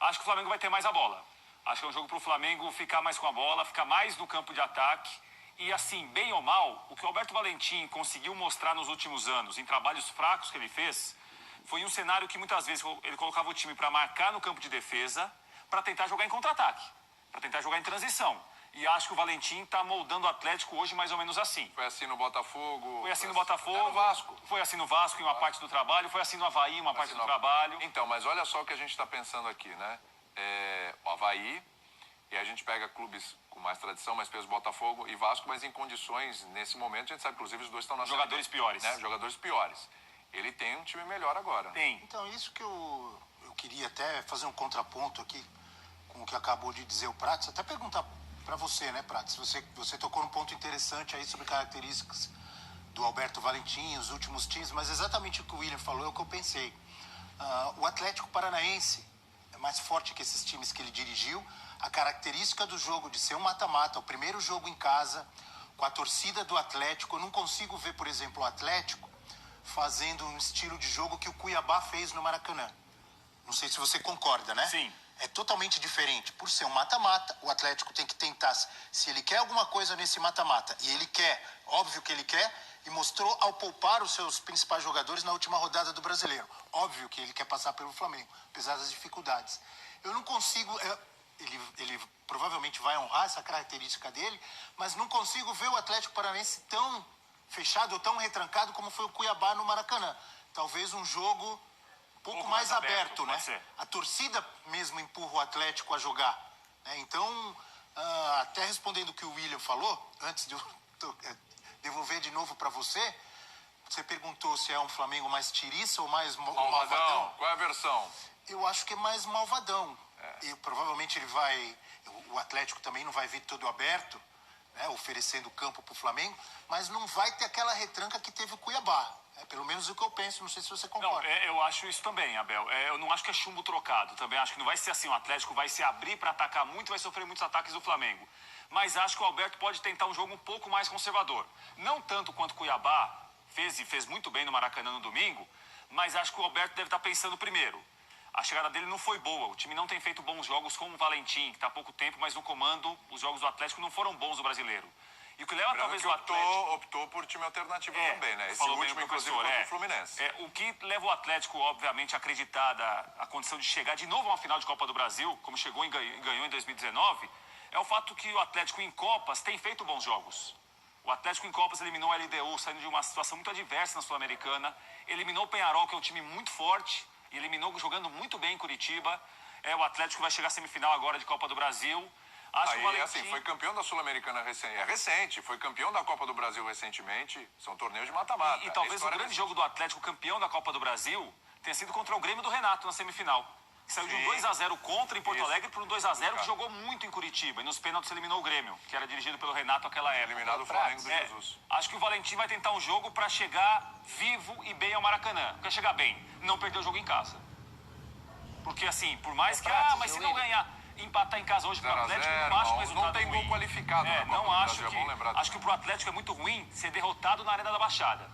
Acho que o Flamengo vai ter mais a bola. Acho que é um jogo para o Flamengo ficar mais com a bola, ficar mais no campo de ataque. E assim, bem ou mal, o que o Alberto Valentim conseguiu mostrar nos últimos anos, em trabalhos fracos que ele fez, foi um cenário que muitas vezes ele colocava o time para marcar no campo de defesa, para tentar jogar em contra-ataque, para tentar jogar em transição. E acho que o Valentim está moldando o Atlético hoje mais ou menos assim. Foi assim no Botafogo. Foi assim no Botafogo. No Vasco. Foi assim no Vasco em uma parte do trabalho. Foi assim no Avaí em uma parte do trabalho. Então, mas olha só o que a gente está pensando aqui, né? O Avaí, e a gente pega clubes com mais tradição, mais peso, Botafogo e Vasco, mas em condições, nesse momento, a gente sabe, inclusive, os dois estão na jogadores piores. Né? Jogadores piores. Ele tem um time melhor agora. Tem. Então, isso que eu queria até fazer um contraponto aqui com o que acabou de dizer o Prates, até perguntar para você, né, Prates? Você tocou num ponto interessante aí sobre características do Alberto Valentim, os últimos times, mas exatamente o que o William falou é o que eu pensei. O Atlético Paranaense é mais forte que esses times que ele dirigiu. A característica do jogo de ser um mata-mata, o primeiro jogo em casa, com a torcida do Atlético, eu não consigo ver, por exemplo, o Atlético fazendo um estilo de jogo que o Cuiabá fez no Maracanã. Não sei se você concorda, né? Sim. É totalmente diferente. Por ser um mata-mata, o Atlético tem que tentar, se ele quer alguma coisa nesse mata-mata, e ele quer, óbvio que ele quer, e mostrou ao poupar os seus principais jogadores na última rodada do Brasileiro. Óbvio que ele quer passar pelo Flamengo, apesar das dificuldades. Eu não consigo... Ele provavelmente vai honrar essa característica dele, mas não consigo ver o Atlético Paranaense tão fechado ou tão retrancado como foi o Cuiabá no Maracanã. Talvez um jogo um pouco mais aberto, né? A torcida mesmo empurra o Atlético a jogar, né? Então, até respondendo o que o William falou, antes de eu devolver de novo para você, você perguntou se é um Flamengo mais tiriça ou mais malvadão. Qual é a versão? Eu acho que é mais malvadão. E provavelmente o Atlético também não vai vir todo aberto, né, oferecendo campo para o Flamengo, mas não vai ter aquela retranca que teve o Cuiabá. É pelo menos o que eu penso, não sei se você concorda. Não, eu acho isso também, Abel. Eu não acho que é chumbo trocado. Também acho que não vai ser assim. O Atlético vai se abrir para atacar muito e vai sofrer muitos ataques do Flamengo. Mas acho que o Alberto pode tentar um jogo um pouco mais conservador. Não tanto quanto o Cuiabá fez e fez muito bem no Maracanã no domingo, mas acho que o Alberto deve estar pensando primeiro. A chegada dele não foi boa. O time não tem feito bons jogos como o Valentim, que está há pouco tempo, mas no comando os jogos do Atlético não foram bons no Brasileiro. E o que leva talvez o Atlético... optou por time alternativo também, né? Esse falou último, bem o inclusive, contra o Fluminense. O que leva o Atlético, obviamente, a acreditar a condição de chegar de novo a uma final de Copa do Brasil, como chegou e ganhou em 2019, é o fato que o Atlético em Copas tem feito bons jogos. O Atlético em Copas eliminou a LDU, saindo de uma situação muito adversa na Sul-Americana. Eliminou o Peñarol, que é um time muito forte, e eliminou jogando muito bem em Curitiba. O Atlético vai chegar à semifinal agora de Copa do Brasil. Acho que o Valentim... assim, foi campeão da Sul-Americana recente, foi campeão da Copa do Brasil recentemente, são torneios de mata-mata. E talvez o grande jogo do Atlético, campeão da Copa do Brasil, tenha sido contra o Grêmio do Renato na semifinal. Que saiu de um 2-0 contra em Porto Alegre para um 2-0 que jogou muito em Curitiba. E nos pênaltis eliminou o Grêmio, que era dirigido pelo Renato naquela época. Eliminado o Flamengo do Jesus. Acho que o Valentim vai tentar um jogo para chegar vivo e bem ao Maracanã. Quer chegar bem, não perder o jogo em casa. Porque assim, por mais que... mas se não ganhar, empatar em casa hoje pro Atlético, não acho um resultado não tem gol ruim. qualificado na Copa não do acho Brasil, que... é bom lembrar Acho que pro Atlético é muito ruim ser derrotado na Arena da Baixada.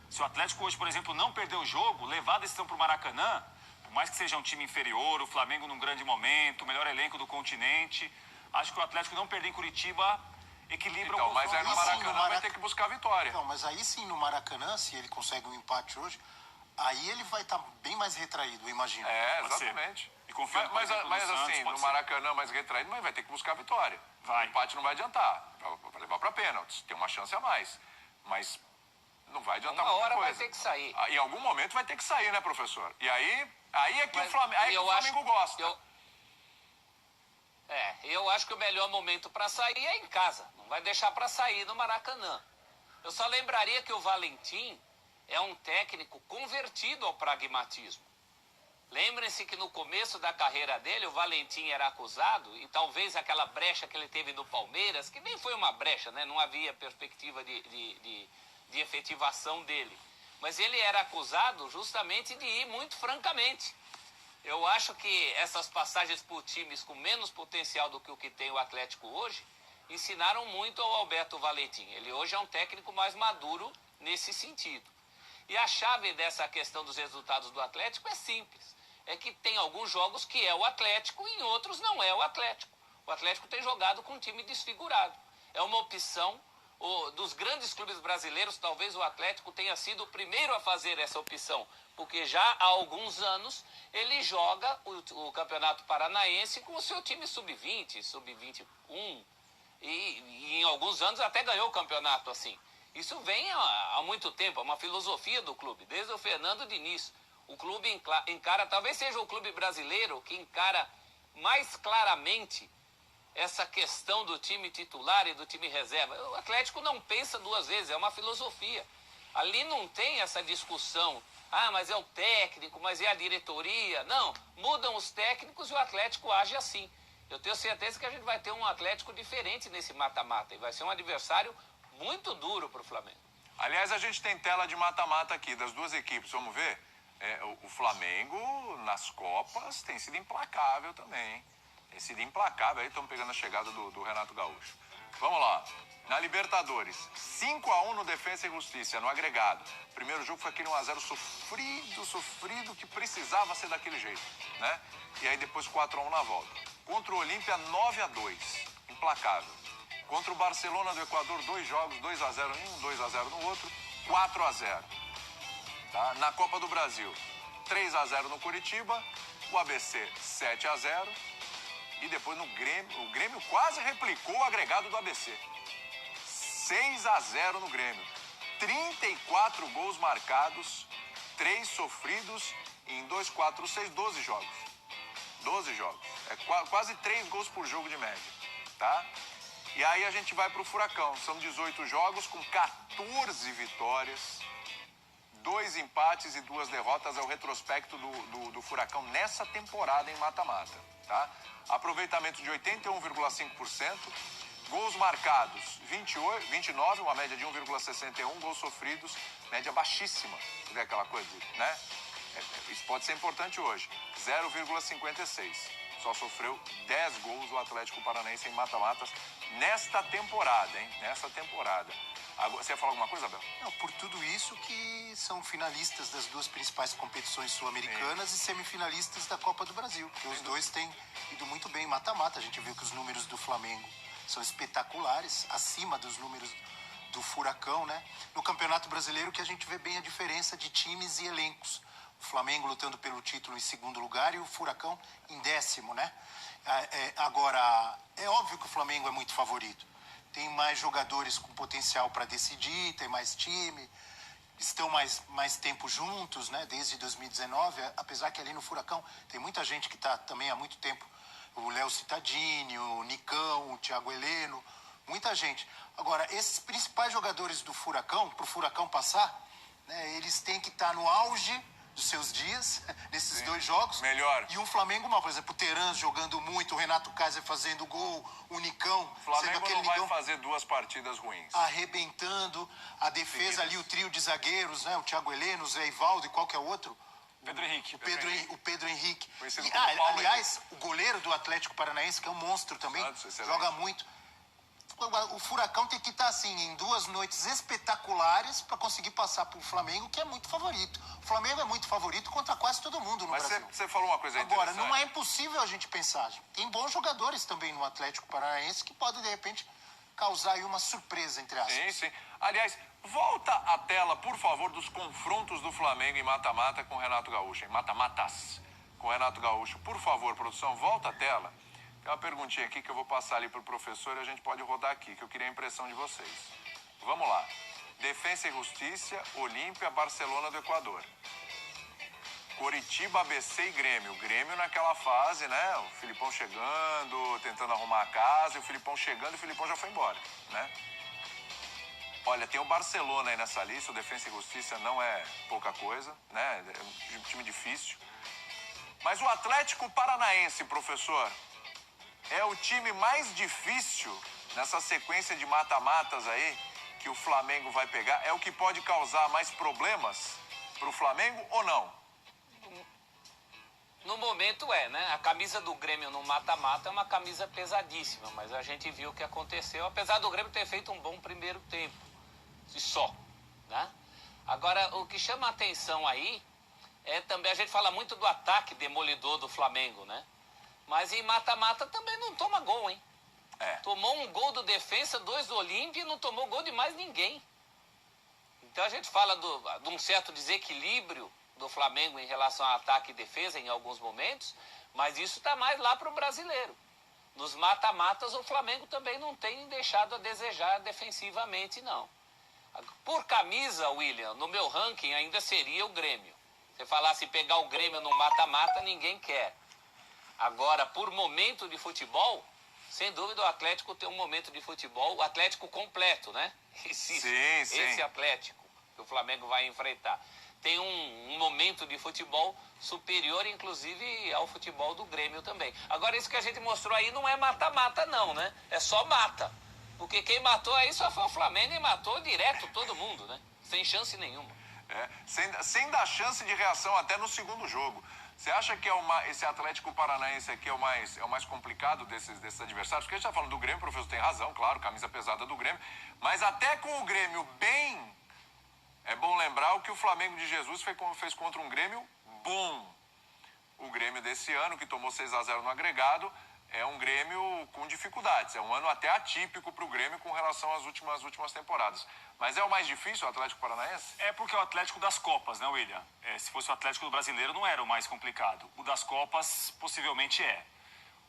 Se o Atlético hoje, por exemplo, não perder o jogo, levar a decisão pro Maracanã, por mais que seja um time inferior, o Flamengo num grande momento, o melhor elenco do continente, acho que o Atlético não perder em Curitiba equilibra o mas aí no Maracanã vai ter que buscar a vitória. Não, mas aí sim, no Maracanã, se ele consegue um empate hoje, aí ele vai estar bem mais retraído, eu imagino. Exatamente. E confio, mas assim, no Maracanã mais retraído, mas vai ter que buscar a vitória. Vai. O empate não vai adiantar, vai levar para pênaltis, tem uma chance a mais. Mas não vai adiantar muita coisa. Uma hora vai ter que sair. Em algum momento vai ter que sair, né, professor? E aí é que o Flamengo gosta. Eu acho que o melhor momento para sair é em casa. Não vai deixar para sair no Maracanã. Eu só lembraria que o Valentim é um técnico convertido ao pragmatismo. Lembrem-se que no começo da carreira dele, o Valentim era acusado, e talvez aquela brecha que ele teve no Palmeiras, que nem foi uma brecha, né? Não havia perspectiva de efetivação dele. Mas ele era acusado justamente de ir muito francamente. Eu acho que essas passagens por times com menos potencial do que o que tem o Atlético hoje, ensinaram muito ao Alberto Valentim. Ele hoje é um técnico mais maduro nesse sentido. E a chave dessa questão dos resultados do Atlético é simples. é que tem alguns jogos que é o Atlético e em outros não é o Atlético. O Atlético tem jogado com um time desfigurado. É uma opção dos grandes clubes brasileiros, talvez o Atlético tenha sido o primeiro a fazer essa opção, porque já há alguns anos ele joga o Campeonato Paranaense com o seu time sub-20, sub-21, e em alguns anos até ganhou o campeonato assim. Isso vem há muito tempo, é uma filosofia do clube, desde o Fernando Diniz. O clube encara, talvez seja o clube brasileiro que encara mais claramente essa questão do time titular e do time reserva. O Atlético não pensa duas vezes, é uma filosofia. Ali não tem essa discussão, mas é o técnico, mas é a diretoria. Não, mudam os técnicos e o Atlético age assim. Eu tenho certeza que a gente vai ter um Atlético diferente nesse mata-mata e vai ser um adversário muito duro para o Flamengo. Aliás, a gente tem tela de mata-mata aqui das duas equipes, vamos ver? O Flamengo nas Copas tem sido implacável também, hein? Tem sido implacável, aí estamos pegando a chegada do Renato Gaúcho. Vamos lá, na Libertadores, 5-1 no Defensa e Justiça, no agregado. Primeiro jogo foi aquele 1-0 sofrido, que precisava ser daquele jeito, né? E aí depois 4-1 na volta. Contra o Olímpia, 9-2, implacável. Contra o Barcelona do Equador, 2 jogos, 2-0 em um, 2-0 no outro, 4-0. Tá? Na Copa do Brasil, 3-0 no Curitiba, o ABC 7-0 e depois no Grêmio, o Grêmio quase replicou o agregado do ABC. 6-0 no Grêmio. 34 gols marcados, 3 sofridos em 2, 4, 6, 12 jogos. 12 jogos. É quase 3 gols por jogo de média, tá? E aí a gente vai pro Furacão. São 18 jogos com 14 vitórias, 2 empates e 2 derrotas. É o retrospecto do Furacão nessa temporada em mata-mata, tá? Aproveitamento de 81,5%. Gols marcados, 29, uma média de 1,61. Gols sofridos, média baixíssima. Você vê aquela coisa, né? Isso pode ser importante hoje. 0,56. Só sofreu 10 gols o Atlético Paranaense em mata-matas nesta temporada, hein? Nesta temporada. Agora, você ia falar alguma coisa, Abel? Não, por tudo isso que são finalistas das 2 principais competições sul-americanas e semifinalistas da Copa do Brasil. Porque os dois têm ido muito bem em mata-mata. A gente viu que os números do Flamengo são espetaculares, acima dos números do Furacão, né? No Campeonato Brasileiro que a gente vê bem a diferença de times e elencos. O Flamengo lutando pelo título em 2º lugar e o Furacão em 10º, né? Agora, é óbvio que o Flamengo é muito favorito. Tem mais jogadores com potencial para decidir, tem mais time, estão mais tempo juntos, né? Desde 2019, apesar que ali no Furacão tem muita gente que está também há muito tempo. O Léo Cittadini, o Nicão, o Thiago Heleno, muita gente. Agora, esses principais jogadores do Furacão, para o Furacão passar, né, eles têm que estar no auge dos seus dias, nesses 2 jogos. Melhor. E um Flamengo mal, por exemplo, o Terans jogando muito, o Renato Kaiser fazendo gol, o Nicão... O Flamengo não vai fazer 2 partidas ruins. Arrebentando, a defesa ali, o trio de zagueiros, né? O Thiago Heleno, o Zé Ivaldo e qual que é o outro? Pedro Henrique. O Pedro Henrique. E, aliás, o goleiro do Atlético Paranaense, que é um monstro também, joga muito. O Furacão tem que estar assim, em 2 noites espetaculares para conseguir passar para o Flamengo, que é muito favorito. O Flamengo é muito favorito contra quase todo mundo no Brasil. Mas você falou uma coisa Agora, interessante. não é impossível a gente pensar. Tem bons jogadores também no Atlético Paranaense que podem, de repente, causar aí uma surpresa, entre aspas. Sim, sim. Aliás, volta a tela, por favor, dos confrontos do Flamengo em mata-mata com o Renato Gaúcho. Em mata-matas com o Renato Gaúcho. Por favor, produção, volta a tela. Tem uma perguntinha aqui que eu vou passar ali para o professor e a gente pode rodar aqui, que eu queria a impressão de vocês. Vamos lá. Defensa e Justiça, Olímpia, Barcelona do Equador. Coritiba, ABC e Grêmio. O Grêmio naquela fase, né? O Filipão chegando, tentando arrumar a casa, e o Filipão chegando e o Filipão já foi embora, né? Olha, tem o Barcelona aí nessa lista, o Defensa e Justiça não é pouca coisa, né? É um time difícil. Mas o Atlético Paranaense, professor, é o time mais difícil nessa sequência de mata-matas aí que o Flamengo vai pegar? É o que pode causar mais problemas para o Flamengo ou não? No momento né? A camisa do Grêmio no mata-mata é uma camisa pesadíssima, mas a gente viu o que aconteceu, apesar do Grêmio ter feito um bom primeiro tempo, e só, né? Agora, o que chama a atenção aí Também a gente fala muito do ataque demolidor do Flamengo, né? Mas em mata-mata também não toma gol, hein? Tomou um gol do Defensa, 2 do Olímpia e não tomou gol de mais ninguém. Então a gente fala de um certo desequilíbrio do Flamengo em relação a ataque e defesa em alguns momentos, mas isso está mais lá para o brasileiro. Nos mata-matas o Flamengo também não tem deixado a desejar defensivamente, não. Por camisa, William, no meu ranking ainda seria o Grêmio. Se falasse pegar o Grêmio no mata-mata, ninguém quer. Agora, por momento de futebol, sem dúvida o Atlético tem um momento de futebol, o Atlético completo, né? Esse Atlético que o Flamengo vai enfrentar. Tem um momento de futebol superior, inclusive, ao futebol do Grêmio também. Agora, isso que a gente mostrou aí não é mata-mata, não, né? É só mata. Porque quem matou aí só foi o Flamengo e matou direto todo mundo, né? Sem chance nenhuma. Sem dar chance de reação até no segundo jogo. Você acha que esse Atlético Paranaense aqui é o mais complicado desses adversários? Porque a gente está falando do Grêmio, o professor tem razão, claro, camisa pesada do Grêmio. Mas até com o Grêmio bem, é bom lembrar o que o Flamengo de Jesus fez contra um Grêmio bom. O Grêmio desse ano, que tomou 6-0 no agregado, é um Grêmio com dificuldades. É um ano até atípico para o Grêmio com relação às últimas temporadas. Mas é o mais difícil, o Atlético Paranaense? É porque é o Atlético das Copas, né, William? Se fosse o Atlético do Brasileiro, não era o mais complicado. O das Copas, possivelmente é.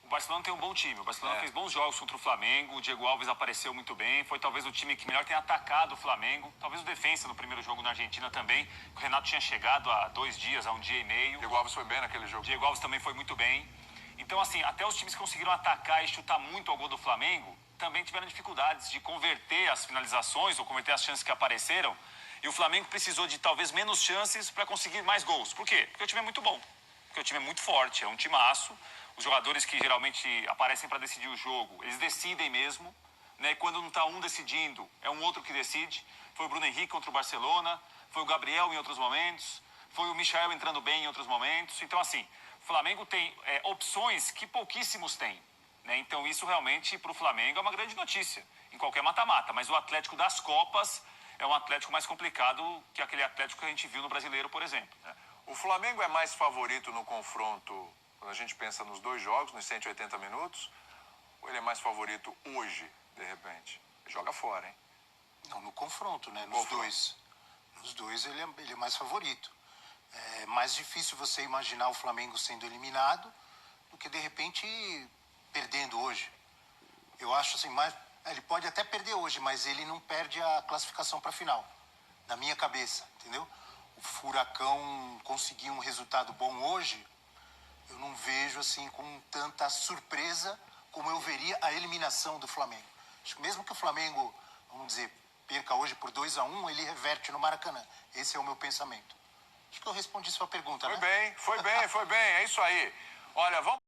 O Barcelona tem um bom time. O Barcelona fez bons jogos contra o Flamengo. O Diego Alves apareceu muito bem. Foi talvez o time que melhor tenha atacado o Flamengo. Talvez o Defensa no primeiro jogo na Argentina também. O Renato tinha chegado há 2 dias, há 1 dia e meio. Diego Alves foi bem naquele jogo. Diego Alves também foi muito bem. Então, assim, até os times que conseguiram atacar e chutar muito ao gol do Flamengo também tiveram dificuldades de converter as finalizações ou converter as chances que apareceram. E o Flamengo precisou de talvez menos chances para conseguir mais gols. Por quê? Porque o time é muito bom. Porque o time é muito forte, é um timaço. Os jogadores que geralmente aparecem para decidir o jogo, eles decidem mesmo. Né? E quando não está um decidindo, é um outro que decide. Foi o Bruno Henrique contra o Barcelona, foi o Gabriel em outros momentos, foi o Michael entrando bem em outros momentos. Então, assim, o Flamengo tem opções que pouquíssimos têm. Né? Então, isso realmente para o Flamengo é uma grande notícia, em qualquer mata-mata. Mas o Atlético das Copas é um Atlético mais complicado que aquele Atlético que a gente viu no Brasileiro, por exemplo. O Flamengo é mais favorito no confronto, quando a gente pensa nos 2 jogos, nos 180 minutos, ou ele é mais favorito hoje, de repente? Ele joga fora, hein? Não, no confronto, né? Nos dois. Nos dois ele é mais favorito. É mais difícil você imaginar o Flamengo sendo eliminado do que, de repente, perdendo hoje. Eu acho assim, ele pode até perder hoje, mas ele não perde a classificação para a final, na minha cabeça, entendeu? O Furacão conseguir um resultado bom hoje, eu não vejo assim com tanta surpresa como eu veria a eliminação do Flamengo. Acho que mesmo que o Flamengo, vamos dizer, perca hoje por 2-1, ele reverte no Maracanã. Esse é o meu pensamento. Acho que eu respondi sua pergunta, Foi né? bem, é isso aí. Olha, vamos...